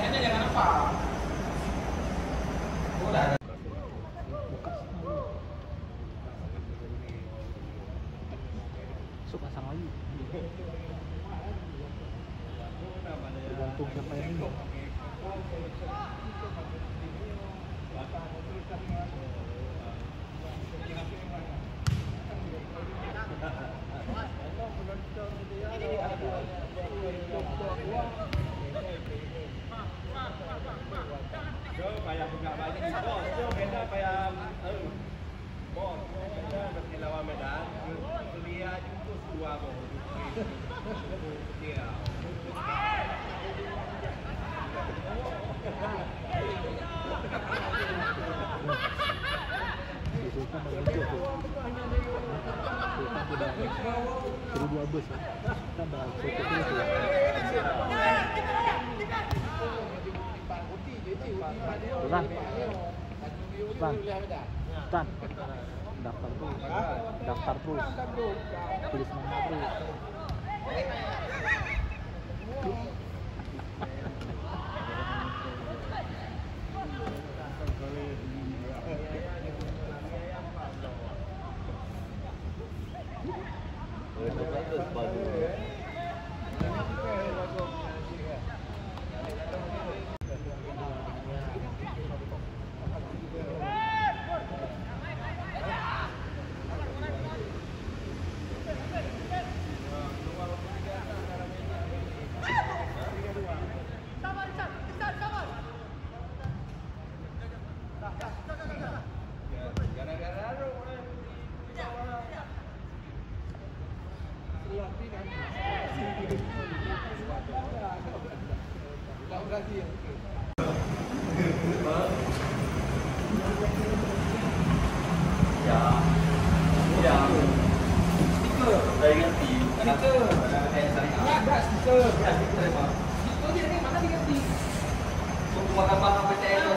Makanya jangan apa. Udah. Suka pasang lagi. Tergantung siapa yang ini. Payah buka balik bos, itu beda payah bos, beda berarti lawan Medan, dia jungkus dua bos, dia. Sultan baru itu tuh. Sultan sudah 2012 ya. Kita bahas Sultan itu ya. Sultan. Sultan. Daftar terus. Daftar terus. Tulis nama terus. Stiker. Stiker. Stiker.